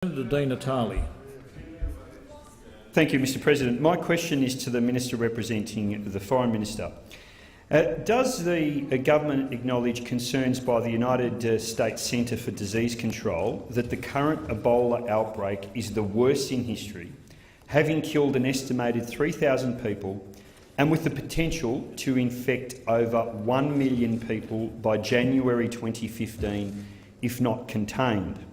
Senator Natale. Thank you, Mr President. My question is to the Minister representing the Foreign Minister. Does the government acknowledge concerns by the United States Centre for Disease Control that the current Ebola outbreak is the worst in history, having killed an estimated 3,000 people and with the potential to infect over 1 million people by January 2015, if not contained?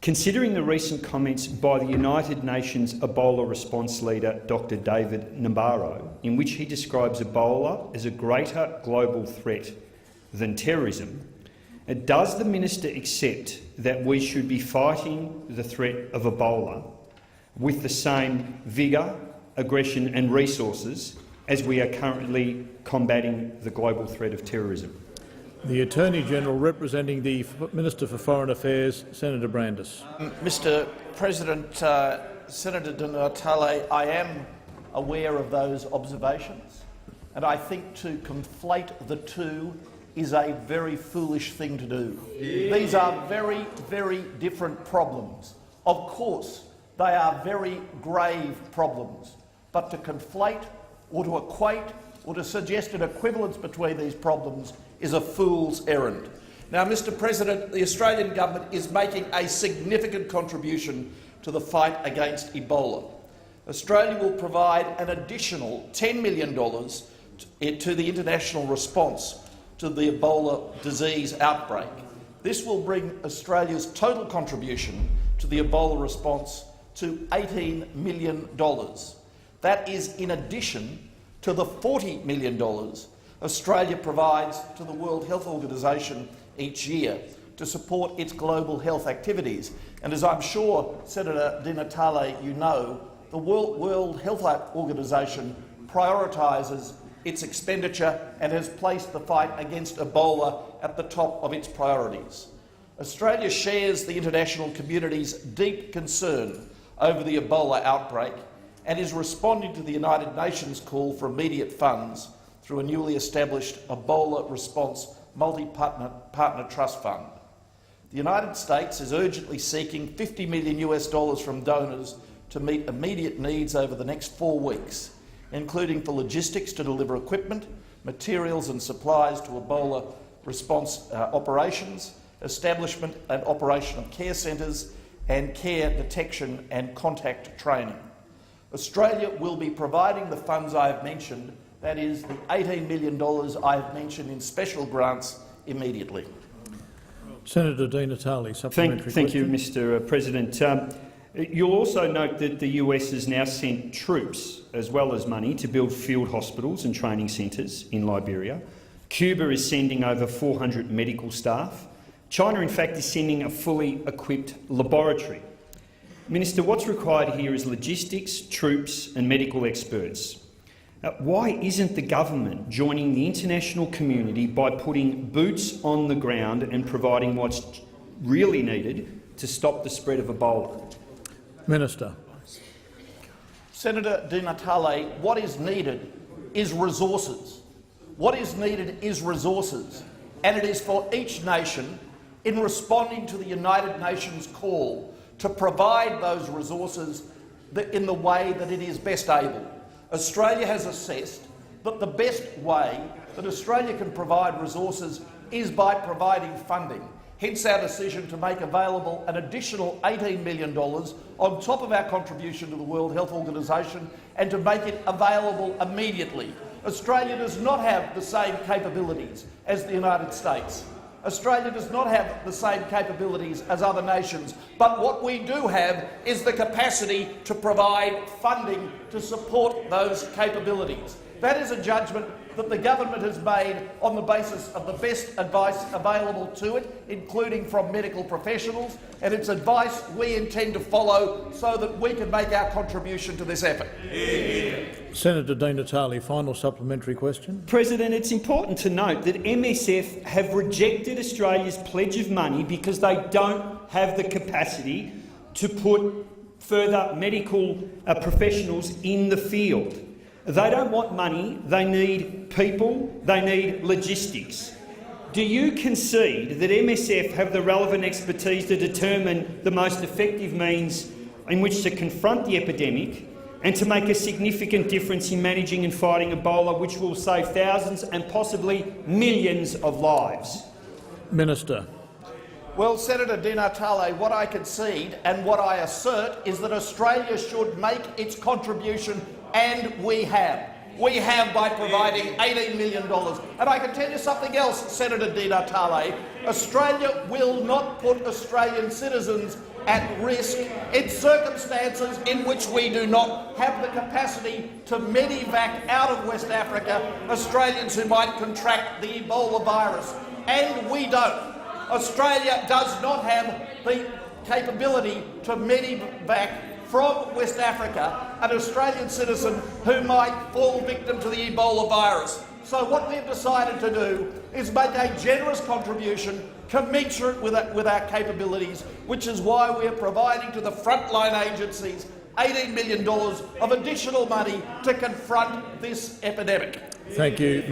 Considering the recent comments by the United Nations Ebola response leader, Dr. David Nabarro, in which he describes Ebola as a greater global threat than terrorism, does the Minister accept that we should be fighting the threat of Ebola with the same vigour, aggression and resources as we are currently combating the global threat of terrorism? The Attorney-General representing the Minister for Foreign Affairs, Senator Brandis. Mr President, Senator Natale, I am aware of those observations, and I think to conflate the two is a very foolish thing to do. These are very, very different problems. Of course, they are very grave problems, but to conflate or to equate or to suggest an equivalence between these problems is a fool's errand. Now, Mr President, the Australian government is making a significant contribution to the fight against Ebola. Australia will provide an additional $10 million to the international response to the Ebola disease outbreak. This will bring Australia's total contribution to the Ebola response to $18 million. That is in addition to the $40 million Australia provides to the World Health Organization each year to support its global health activities. And as I'm sure, Senator Di Natale, you know, the World Health Organization prioritises its expenditure and has placed the fight against Ebola at the top of its priorities. Australia shares the international community's deep concern over the Ebola outbreak and is responding to the United Nations call for immediate funds through a newly established Ebola Response Multi-Partner Trust Fund. The United States is urgently seeking $50 million from donors to meet immediate needs over the next 4 weeks, including for logistics to deliver equipment, materials and supplies to Ebola response operations, establishment and operation of care centres, and care detection and contact training. Australia will be providing the funds I have mentioned, that is the $18 million I have mentioned in special grants, immediately. Senator Di Natale, supplementary Thank you, question. Mr President. You'll also note that the US has now sent troops as well as money to build field hospitals and training centres in Liberia. Cuba is sending over 400 medical staff. China, in fact, is sending a fully equipped laboratory. Minister, what's required here is logistics, troops and medical experts. Why isn't the government joining the international community by putting boots on the ground and providing what's really needed to stop the spread of Ebola? Minister. Senator Di Natale, what is needed is resources. What is needed is resources, and it is for each nation, in responding to the United Nations call, to provide those resources in the way that it is best able. Australia has assessed that the best way that Australia can provide resources is by providing funding, hence our decision to make available an additional $18 million on top of our contribution to the World Health Organization and to make it available immediately. Australia does not have the same capabilities as the United States. Australia does not have the same capabilities as other nations, but what we do have is the capacity to provide funding to support those capabilities. That is a judgment that the government has made on the basis of the best advice available to it, including from medical professionals, and it's advice we intend to follow so that we can make our contribution to this effort. Senator Di Natale, final supplementary question. President, it's important to note that MSF have rejected Australia's pledge of money because they don't have the capacity to put further medical professionals in the field. They don't want money, they need people, they need logistics. Do you concede that MSF have the relevant expertise to determine the most effective means in which to confront the epidemic and to make a significant difference in managing and fighting Ebola, which will save thousands and possibly millions of lives? Minister. Well, Senator Di Natale, what I concede and what I assert is that Australia should make its contribution, and we have. We have by providing $18 million. And I can tell you something else, Senator Di Natale. Australia will not put Australian citizens at risk in circumstances in which we do not have the capacity to medevac out of West Africa Australians who might contract the Ebola virus. And we don't. Australia does not have the capability to medevac from West Africa an Australian citizen who might fall victim to the Ebola virus. So what we've decided to do is make a generous contribution commensurate with our capabilities, which is why we are providing to the frontline agencies $18 million of additional money to confront this epidemic. Thank you.